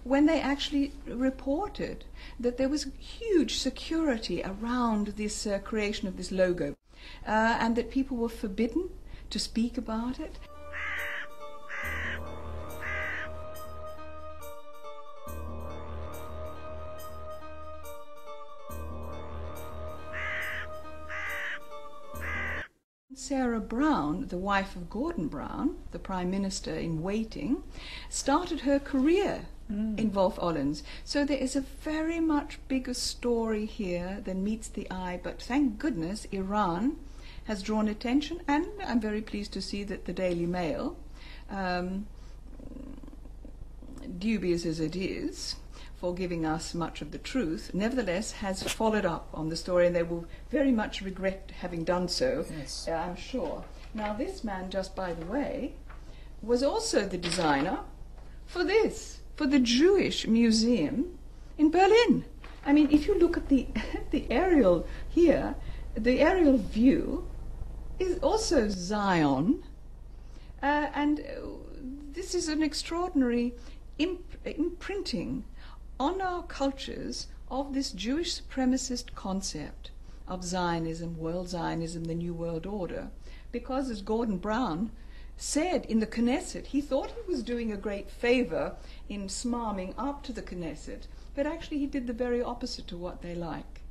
when they actually reported that there was huge security around this creation of this logo, and that people were forbidden to speak about it. Sarah Brown, the wife of Gordon Brown, the Prime Minister in waiting, started her career in Wolf Olins. So there is a very much bigger story here than meets the eye, but thank goodness Iran has drawn attention, and I'm very pleased to see that the Daily Mail, dubious as it is for giving us much of the truth, nevertheless has followed up on the story, and they will very much regret having done so, yes. I'm sure. Now this man, just by the way, was also the designer for this, for the Jewish Museum in Berlin. I mean, if you look at the aerial here, the aerial view is also Zion, and this is an extraordinary imprinting on our cultures of this Jewish supremacist concept of Zionism, world Zionism, the New World Order. Because, as Gordon Brown said in the Knesset, he thought he was doing a great favor in smarming up to the Knesset, but actually he did the very opposite to what they like.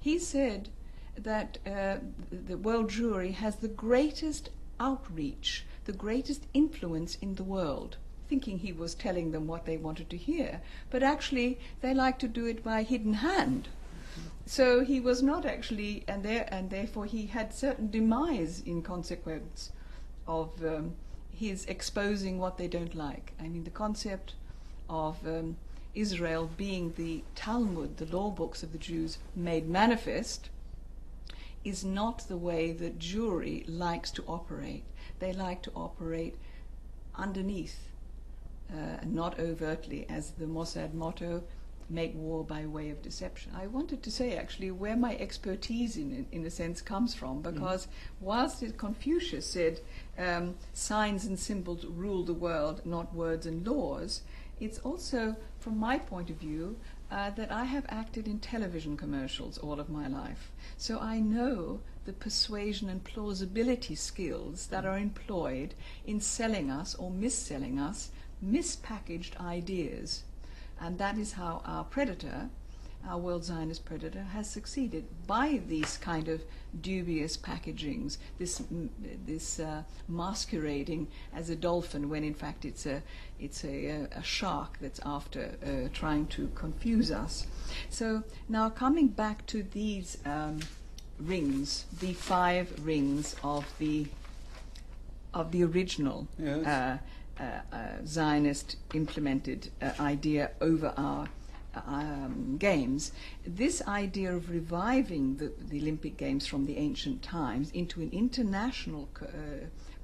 He said that the world Jewry has the greatest outreach, the greatest influence in the world, thinking he was telling them what they wanted to hear, but actually they like to do it by hidden hand. So he was not actually, and therefore he had certain demise in consequence of his exposing what they don't like. I mean, the concept of Israel being the Talmud, the law books of the Jews, made manifest, is not the way that Jewry likes to operate. They like to operate underneath, not overtly, as the Mossad motto, make war by way of deception. I wanted to say actually where my expertise in a sense comes from, because whilst Confucius said signs and symbols rule the world, not words and laws, it's also, from my point of view, that I have acted in television commercials all of my life. So I know the persuasion and plausibility skills that are employed in selling us or mis-selling us mispackaged ideas. And that is how our predator, our world Zionist predator, has succeeded by these kind of dubious packagings, this masquerading as a dolphin when in fact it's a shark that's after trying to confuse us. So now coming back to these rings, the 5 rings of the original. Yes. Zionist implemented idea over our games. This idea of reviving the Olympic Games from the ancient times into an international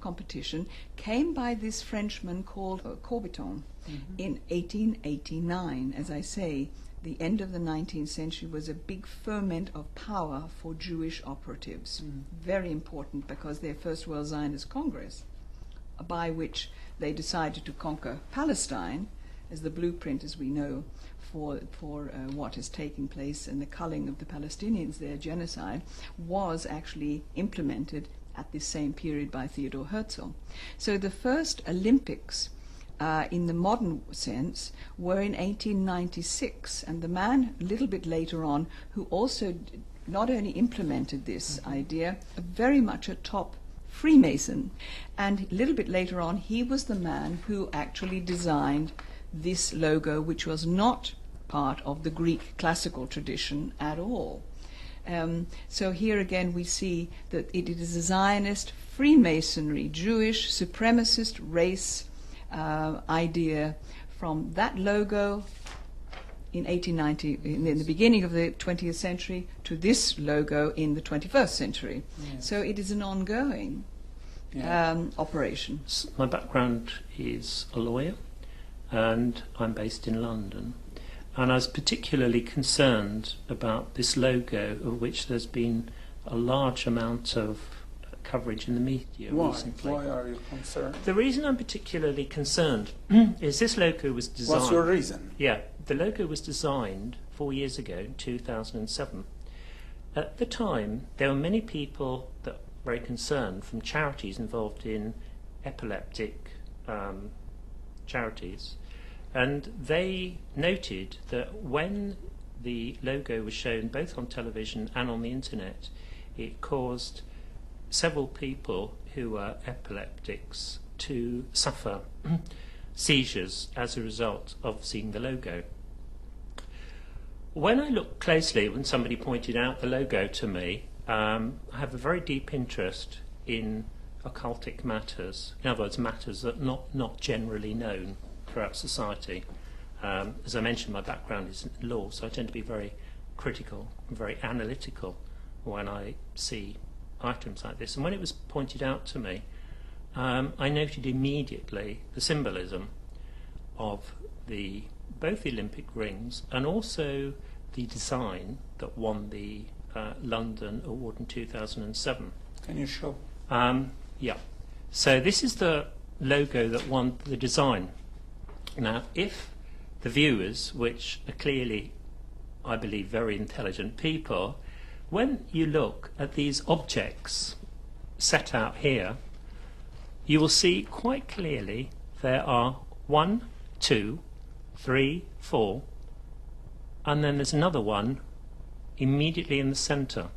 competition came by this Frenchman called Coubertin in 1889. As I say, the end of the 19th century was a big ferment of power for Jewish operatives. Very important, because their first World Zionist Congress, by which they decided to conquer Palestine as the blueprint, as we know, for what is taking place and the culling of the Palestinians, their genocide, was actually implemented at this same period by Theodor Herzl. So the first Olympics in the modern sense were in 1896, and the man a little bit later on who also not only implemented this idea, very much a top Freemason, and a little bit later on he was the man who actually designed this logo, which was not part of the Greek classical tradition at all. So here again we see that it is a Zionist, Freemasonry, Jewish, supremacist race idea from that logo in 1890, in the beginning of the 20th century, to this logo in the 21st century. Yes. So it is an ongoing operation. My background is a lawyer, and I'm based in London. And I was particularly concerned about this logo, of which there's been a large amount of coverage in the media Why? recently. Why are you concerned? The reason I'm particularly concerned is this logo was designed... What's your reason? Yeah, the logo was designed 4 years ago, in 2007. At the time, there were many people that were very concerned from charities involved in epileptic charities, and they noted that when the logo was shown both on television and on the internet, it caused several people who were epileptics to suffer seizures as a result of seeing the logo. When I looked closely, when somebody pointed out the logo to me, I have a very deep interest in occultic matters. In other words, matters that are not generally known throughout society. As I mentioned, my background is in law, so I tend to be very critical and very analytical when I see items like this. And when it was pointed out to me, I noted immediately the symbolism of both the Olympic rings and also the design that won the London Award in 2007. Can you show? Yeah. So this is the logo that won the design. Now, if the viewers, which are clearly, I believe, very intelligent people, when you look at these objects set out here, you will see quite clearly there are 1, 2, 3, 4, and then there's another one immediately in the centre.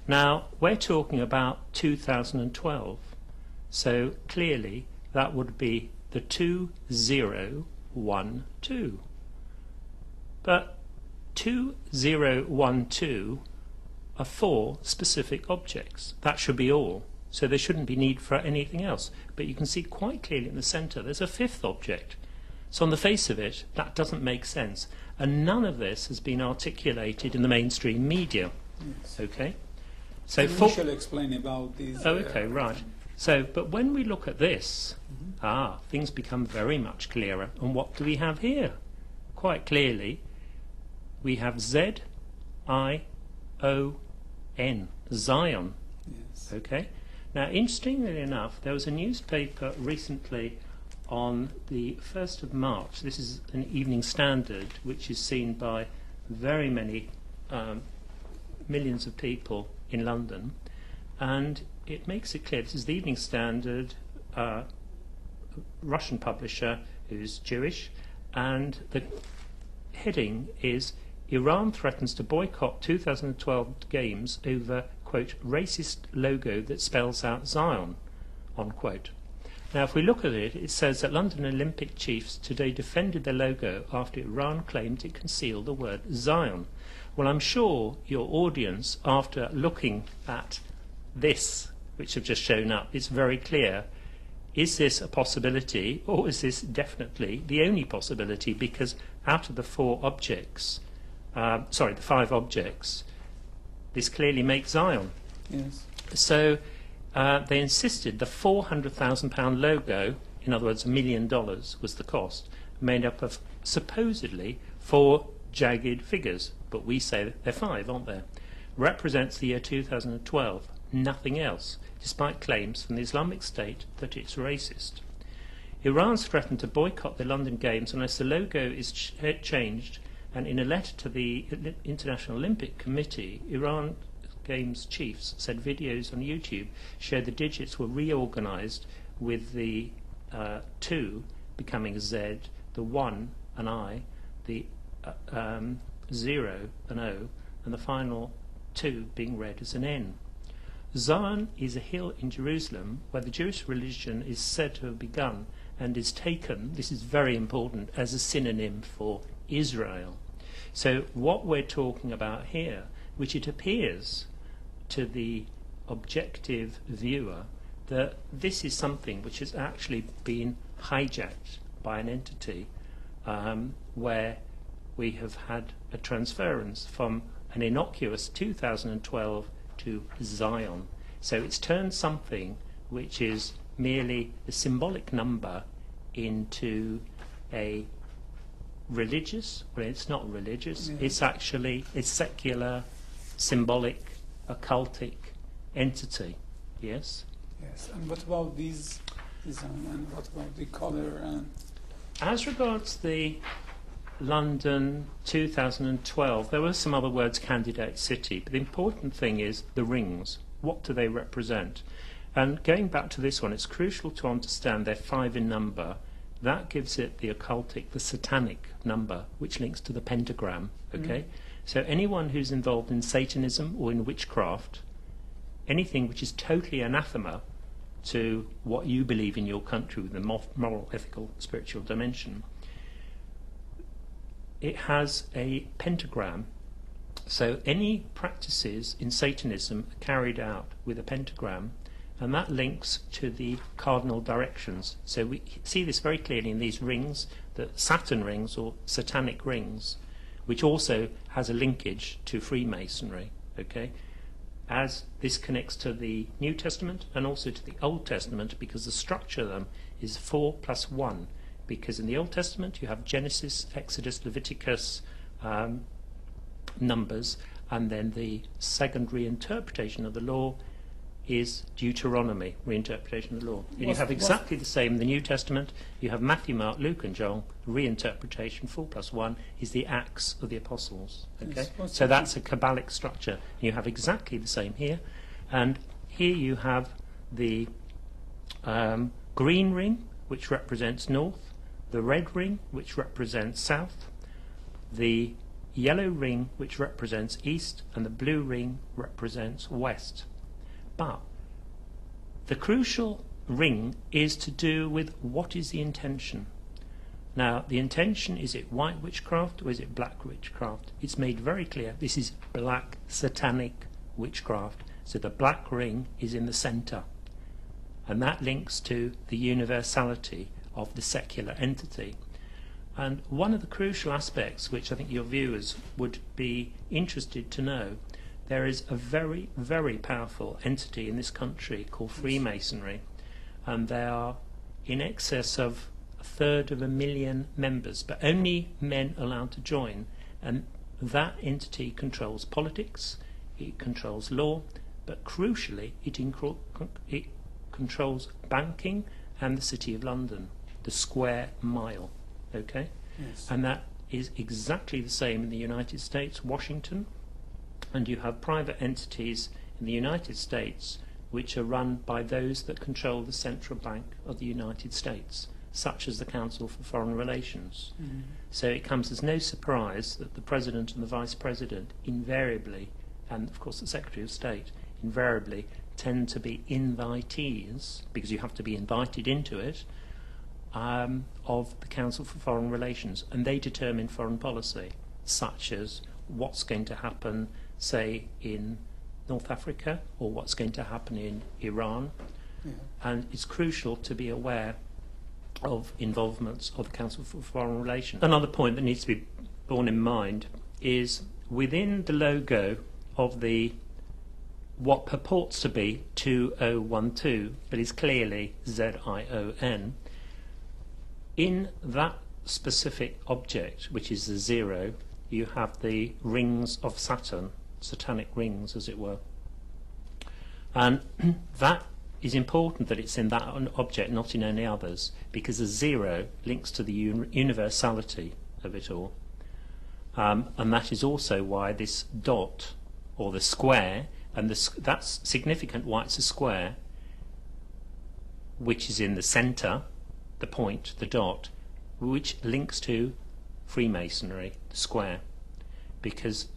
Now, we're talking about 2012, so clearly that would be the 2012. But 2012 are 4 specific objects. That should be all. So there shouldn't be need for anything else. But you can see quite clearly in the centre there's a 5th object. So on the face of it, that doesn't make sense. And none of this has been articulated in the mainstream media. Yes. Okay? So We shall explain about these. Oh, okay, right. So, but when we look at this, things become very much clearer. And what do we have here? Quite clearly, we have Z-I-O-N, Zion. Yes. Okay? Now, interestingly enough, there was a newspaper recently on the 1st of March. This is an Evening Standard, which is seen by very many millions of people in London, and it makes it clear, this is the Evening Standard, Russian publisher who's Jewish, and the heading is Iran threatens to boycott 2012 games over, quote, racist logo that spells out Zion, unquote. Now, if we look at it, it says that London Olympic chiefs today defended their logo after Iran claimed it concealed the word Zion. Well, I'm sure your audience, after looking at this, which have just shown up, is very clear. Is this a possibility, or is this definitely the only possibility? Because out of the 5 objects, this clearly makes Zion. Yes. So they insisted the £400,000 logo, in other words $1 million was the cost, made up of supposedly 4 jagged figures, but we say that they're 5, aren't they? Represents the year 2012, nothing else, despite claims from the Islamic State that it's racist. Iran's threatened to boycott the London Games unless the logo is changed, and in a letter to the International Olympic Committee, Iran Games chiefs said videos on YouTube showed the digits were reorganised, with the 2 becoming a Z, the 1 an I, the 0 an O, and the final 2 being read as an N. Zion is a hill in Jerusalem where the Jewish religion is said to have begun and is taken, this is very important, as a synonym for Israel. So what we're talking about here, which it appears to the objective viewer that this is something which has actually been hijacked by an entity where we have had a transference from an innocuous 2012 to Zion. So it's turned something which is merely a symbolic number into a religious, well, it's not religious, it's actually a secular, symbolic, occultic entity. Yes. Yes. And what about these design? And what about the color? And As regards the London 2012, there were some other words, candidate city, but the important thing is the rings. What do they represent? And going back to this one, it's crucial to understand they're 5 in number. That gives it the occultic, the satanic number, which links to the pentagram. Okay? So anyone who's involved in Satanism or in witchcraft, anything which is totally anathema to what you believe in your country with the moral, ethical, spiritual dimension, it has a pentagram. So any practices in Satanism are carried out with a pentagram, and that links to the cardinal directions. So we see this very clearly in these rings, the Saturn rings or satanic rings, which also has a linkage to Freemasonry. Okay, as this connects to the New Testament and also to the Old Testament, because the structure of them is 4 plus 1. Because in the Old Testament you have Genesis, Exodus, Leviticus, Numbers, and then the second reinterpretation of the law is Deuteronomy, reinterpretation of the law. And you have exactly the same in the New Testament. You have Matthew, Mark, Luke and John, reinterpretation, 4 plus 1 is the Acts of the Apostles. Okay, Yes, so that's a Kabbalic structure. You have exactly the same here. And here you have the green ring, which represents north, the red ring, which represents south, the yellow ring, which represents east, and the blue ring represents west. But the crucial ring is to do with what is the intention. Now, the intention, is it white witchcraft or is it black witchcraft? It's made very clear this is black satanic witchcraft. So the black ring is in the centre. And that links to the universality of the secular entity. And one of the crucial aspects, which I think your viewers would be interested to know, there is a very, very powerful entity in this country called Freemasonry, and they are in excess of 1/3 members, but only men allowed to join. And that entity controls politics, it controls law, but crucially it controls banking and the City of London, the square mile. Okay? yes. And that is exactly the same in the United States, Washington. And you have private entities in the United States which are run by those that control the central bank of the United States, such as the Council for Foreign Relations. So it comes as no surprise that the President and the Vice President invariably, and of course the Secretary of State, invariably tend to be invitees, because you have to be invited into it, of the Council for Foreign Relations, and they determine foreign policy, such as what's going to happen, say, in North Africa, or what's going to happen in Iran. Yeah. And it's crucial to be aware of involvements of the Council for Foreign Relations. Another point that needs to be borne in mind is within the logo of the what purports to be 2012, but is clearly ZION, in that specific object, which is the 0, you have the rings of Saturn, satanic rings, as it were. And that is important that it's in that object, not in any others, because the 0 links to the universality of it all. And that is also why this dot, or the square, and that's significant why it's a square, which is in the centre, the point, the dot, which links to Freemasonry, the square, because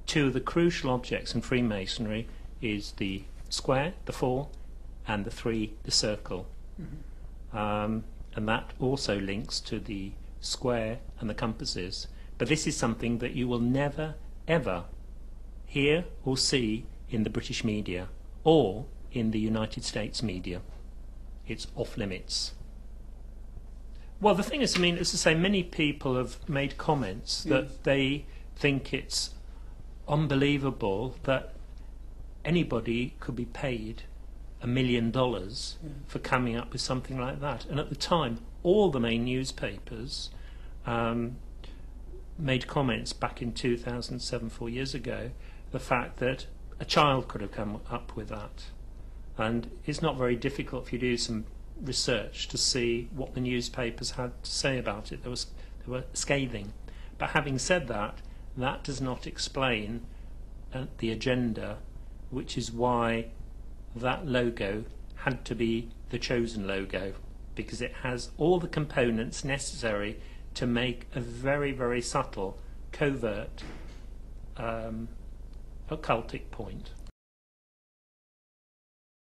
two of the crucial objects in Freemasonry is the square, the 4, and the 3, the circle. And that also links to the square and the compasses. But this is something that you will never, ever hear or see in the British media or in the United States media. It's off limits. Well, the thing is, I mean, as I say, many people have made comments that they think it's unbelievable that anybody could be paid $1 million for coming up with something like that. And at the time, all the main newspapers made comments back in 2007, 4 years ago, the fact that a child could have come up with that. And it's not very difficult if you do some research to see what the newspapers had to say about it. They were scathing. But having said that, that does not explain the agenda, which is why that logo had to be the chosen logo, because it has all the components necessary to make a very, very subtle, covert, occultic point.